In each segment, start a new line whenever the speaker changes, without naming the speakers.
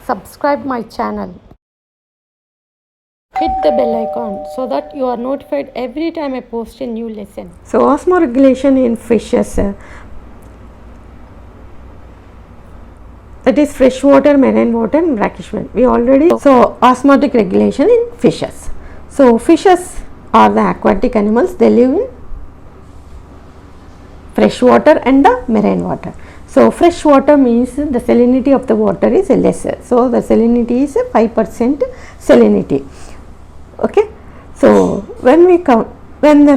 subscribe my channel. Hit the bell icon so that you are notified every time I post a new lesson.
So osmoregulation in fishes, that is freshwater, marine water and brackish water. We already osmotic regulation in fishes. So fishes are the aquatic animals. They live in freshwater and the marine water. So fresh water means the salinity of the water is lesser. So the salinity is 5% salinity. Okay. So when the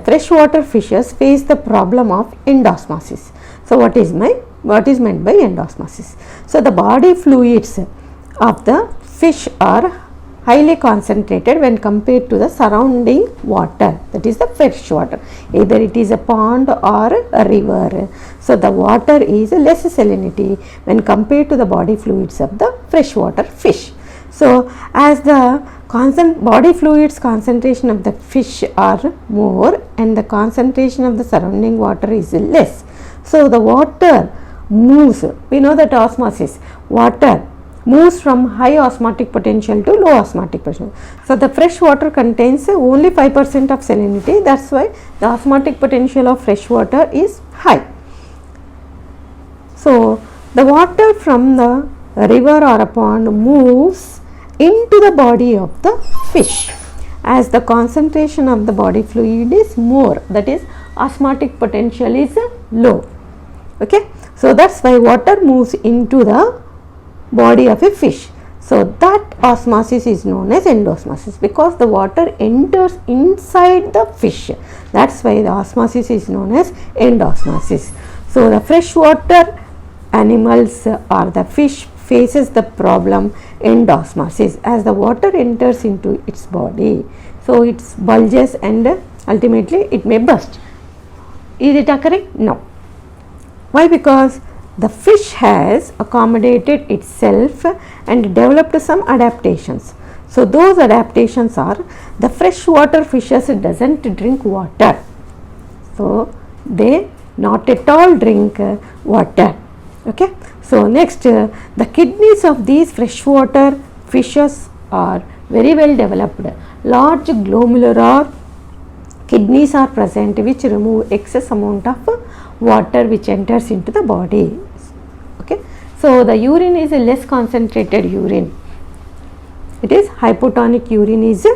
freshwater fishes face the problem of endosmosis. So what is meant by endosmosis? So the body fluids of the fish are highly concentrated when compared to the surrounding water, that is the fresh water, either it is a pond or a river. So the water is less salinity when compared to the body fluids of the freshwater fish. So as the body fluids concentration of the fish are more and the concentration of the surrounding water is less, so the water moves. We know that osmosis, water moves from high osmotic potential to low osmotic potential. So the fresh water contains only 5% of salinity. That's why the osmotic potential of fresh water is high. So the water from the river or a pond moves into the body of the fish as the concentration of the body fluid is more, that is osmotic potential is low. Okay, so that's why water moves into the body of a fish. So that osmosis is known as endosmosis because the water enters inside the fish. That's why the osmosis is known as endosmosis. So the freshwater animals or the fish faces the problem endosmosis as the water enters into its body. So it bulges and ultimately it may burst. Is it occurring? No. Why? Because the fish has accommodated itself and developed some adaptations. So those adaptations are the freshwater fishes doesn't drink water. So they not at all drink water. Okay. So next, the kidneys of these freshwater fishes are very well developed. Large glomerular kidneys are present which remove excess amount of water which enters into the body. Okay. So the urine is a less concentrated urine. It is hypotonic urine is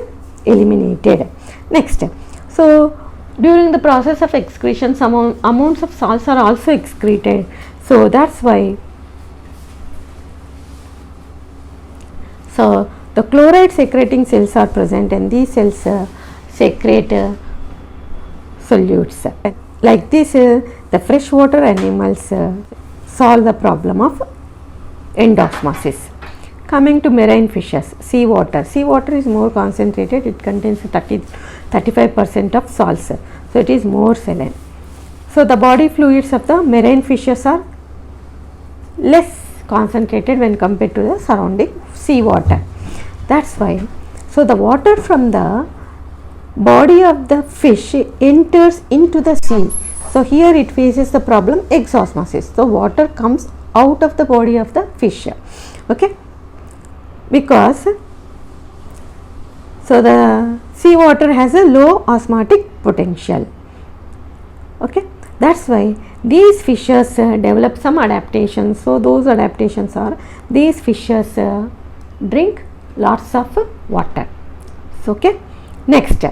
eliminated. Next, so during the process of excretion some amounts of salts are also excreted. So that's why the chloride secreting cells are present and these cells secrete solutes. Like this, the freshwater animals solve the problem of endosmosis. Coming to marine fishes, seawater. Seawater is more concentrated, it contains 35% of salts, so it is more saline. So the body fluids of the marine fishes are less concentrated when compared to the surrounding seawater. That's why, so the water from the body of the fish enters into the sea. So here it faces the problem exosmosis. So water comes out of the body of the fish. Okay, because so the seawater has a low osmotic potential. Okay, that's why these fishes develop some adaptations. So those adaptations are these fishes drink lots of water. So, okay, next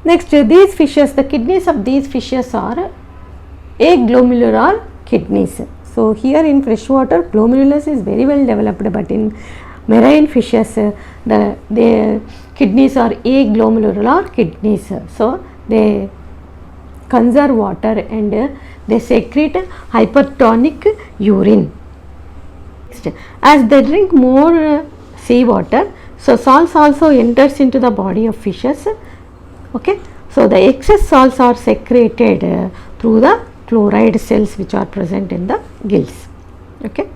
these fishes, the kidneys of these fishes are aglomerular kidneys. So here in freshwater glomerulus is very well developed, but in marine fishes the kidneys are aglomerular kidneys. So they conserve water and they secrete hypertonic urine. As they drink more seawater, so salts also enters into the body of fishes. Okay, so the excess salts are secreted through the chloride cells which are present in the gills. Okay,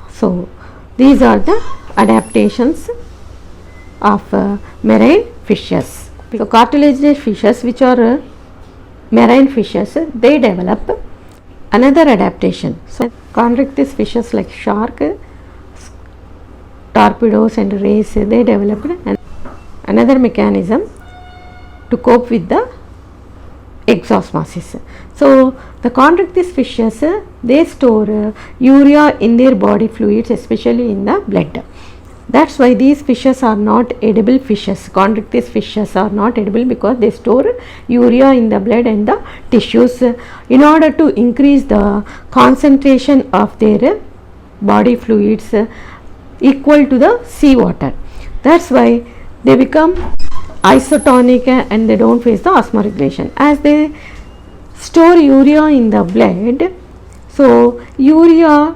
so these are the adaptations of marine fishes. So cartilaginous fishes, which are marine fishes, they develop another adaptation. So constrictive fishes like shark, torpedoes and rays, they developed another mechanism to cope with the exosmosis. So the chondrichthyes fishes, they store urea in their body fluids, especially in the blood. That's why these fishes are not edible fishes. Chondrichthyes fishes are not edible because they store urea in the blood and the tissues in order to increase the concentration of their body fluids equal to the seawater. That's why they become isotonic and they don't face the osmoregulation. As they store urea in the blood, so urea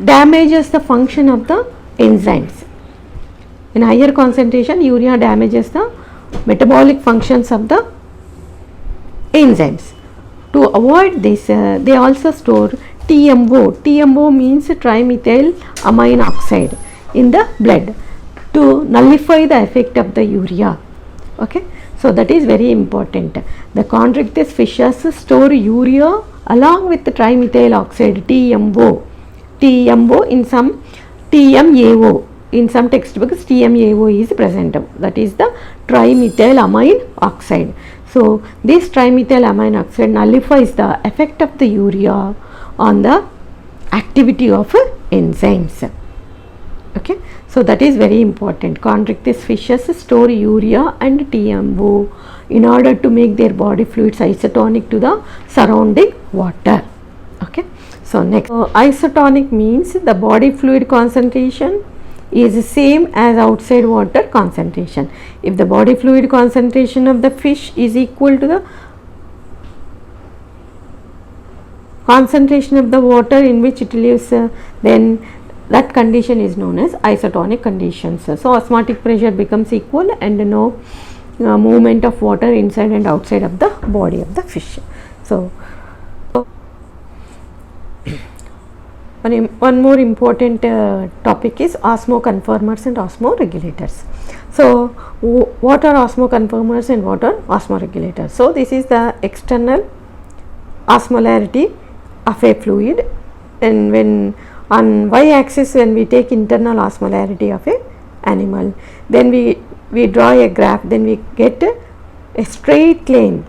damages the function of the enzymes. In higher concentration, urea damages the metabolic functions of the enzymes. To avoid this, they also store TMO. TMO means trimethyl amine oxide in the blood to nullify the effect of the urea. Okay, so that is very important. The chondrichthyes fishes store urea along with the trimethyl oxide, TMO. TMO in some TMAO. In some textbooks, TMAO is present. That is the trimethyl amine oxide. So this trimethyl amine oxide nullifies the effect of the urea on the activity of enzymes. Okay, so that is very important. Chondrichthyes fishes store urea and TMO in order to make their body fluids isotonic to the surrounding water. Okay, so next, isotonic means the body fluid concentration is same as outside water concentration. If the body fluid concentration of the fish is equal to the concentration of the water in which it lives, then that condition is known as isotonic conditions. So osmotic pressure becomes equal and no movement of water inside and outside of the body of the fish. So one more important topic is osmoconformers and osmoregulators. So what are osmoconformers and what are osmoregulators? So this is the external osmolarity of a fluid, and when on y-axis, when we take internal osmolarity of a animal, then we draw a graph, then we get a straight line.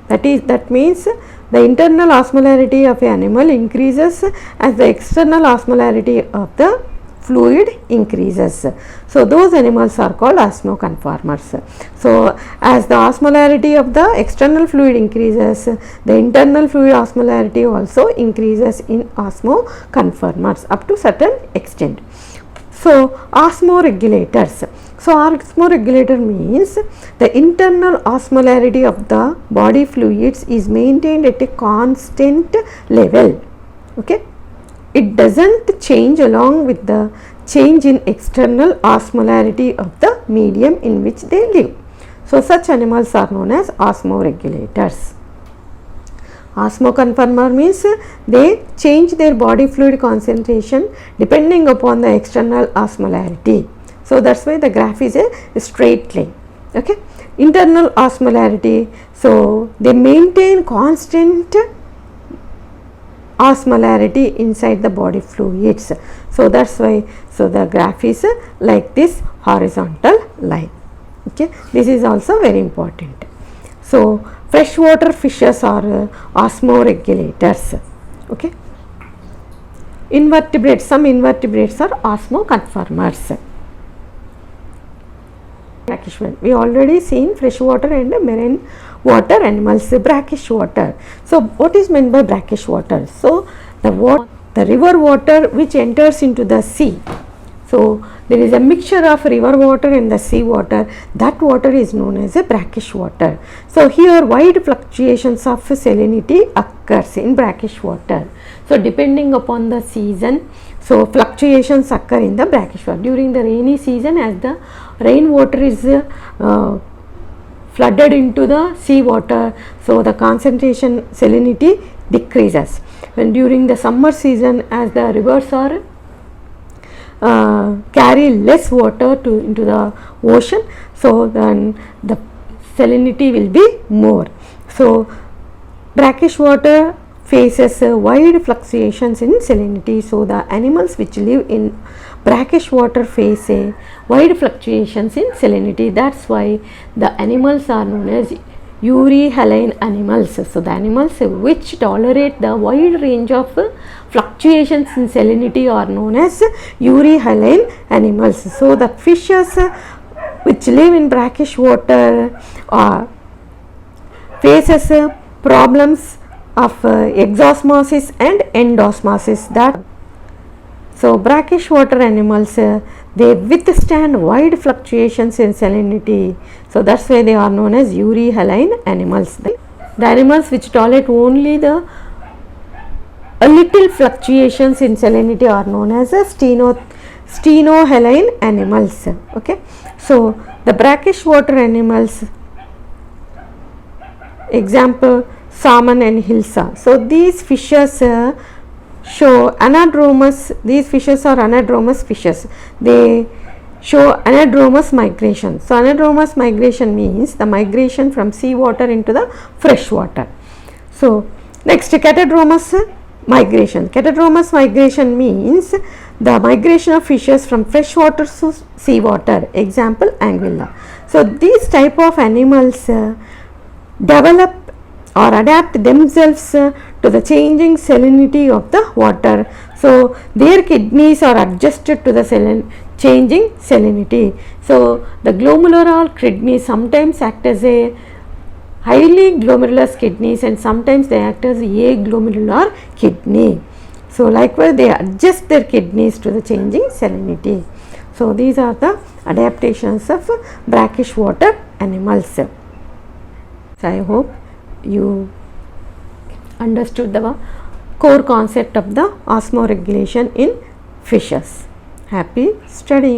That means the internal osmolarity of an animal increases as the external osmolarity of the fluid increases. So those animals are called osmoconformers. So as the osmolarity of the external fluid increases, the internal fluid osmolarity also increases in osmoconformers up to certain extent. So osmoregulators. So osmoregulator means the internal osmolarity of the body fluids is maintained at a constant level. Okay, it doesn't change along with the change in external osmolarity of the medium in which they live. So such animals are known as osmoregulators. Osmoconformer means they change their body fluid concentration depending upon the external osmolarity. So that's why the graph is a straight line. Okay, internal osmolarity, so they maintain constant osmolarity inside the body fluids. So that's why, so the graph is like this horizontal line. Okay, this is also very important. So freshwater fishes are osmoregulators. Okay, invertebrates, some invertebrates are osmoconformers. Brackish one, we already seen freshwater and marine water animals. Brackish water, so what is meant by brackish water? So the river water which enters into the sea. So there is a mixture of river water and the sea water. That water is known as a brackish water. So here wide fluctuations of salinity occurs in brackish water. So depending upon the season, so fluctuations occur in the brackish water. During the rainy season, as the rainwater is flooded into the sea water, so the concentration salinity decreases. When during the summer season, as the rivers are carry less water into the ocean, so then the salinity will be more. So brackish water faces wide fluctuations in salinity. So the animals which live in
brackish water face a wide fluctuations in salinity. That's why the animals are known as euryhaline animals. So the animals which tolerate the wide range of fluctuations in salinity are known as euryhaline animals. So the fishes which live in brackish water faces problems of exosmosis and endosmosis. That so brackish water animals they withstand wide fluctuations in salinity. So that's why they are known as euryhaline animals. The animals which tolerate only the a little fluctuations in salinity are known as a stenohaline animals. Okay, so the brackish water animals, example salmon and hilsa. So these fishes show anadromous. These fishes are anadromous fishes. They show anadromous migration. So anadromous migration means the migration from seawater into the fresh water. So next, catadromous migration. Catadromous migration means the migration of fishes from fresh water to seawater. Example anguilla. So these type of animals develop or adapt themselves to the changing salinity of the water. So their kidneys are adjusted to the changing salinity. So the glomerular kidneys sometimes act as a highly glomerulous kidneys and sometimes they act as aglomerular kidney. So likewise they adjust their kidneys to the changing salinity. So these are the adaptations of brackish water animals. So I hope you understood the core concept of the osmoregulation in fishes. Happy studying.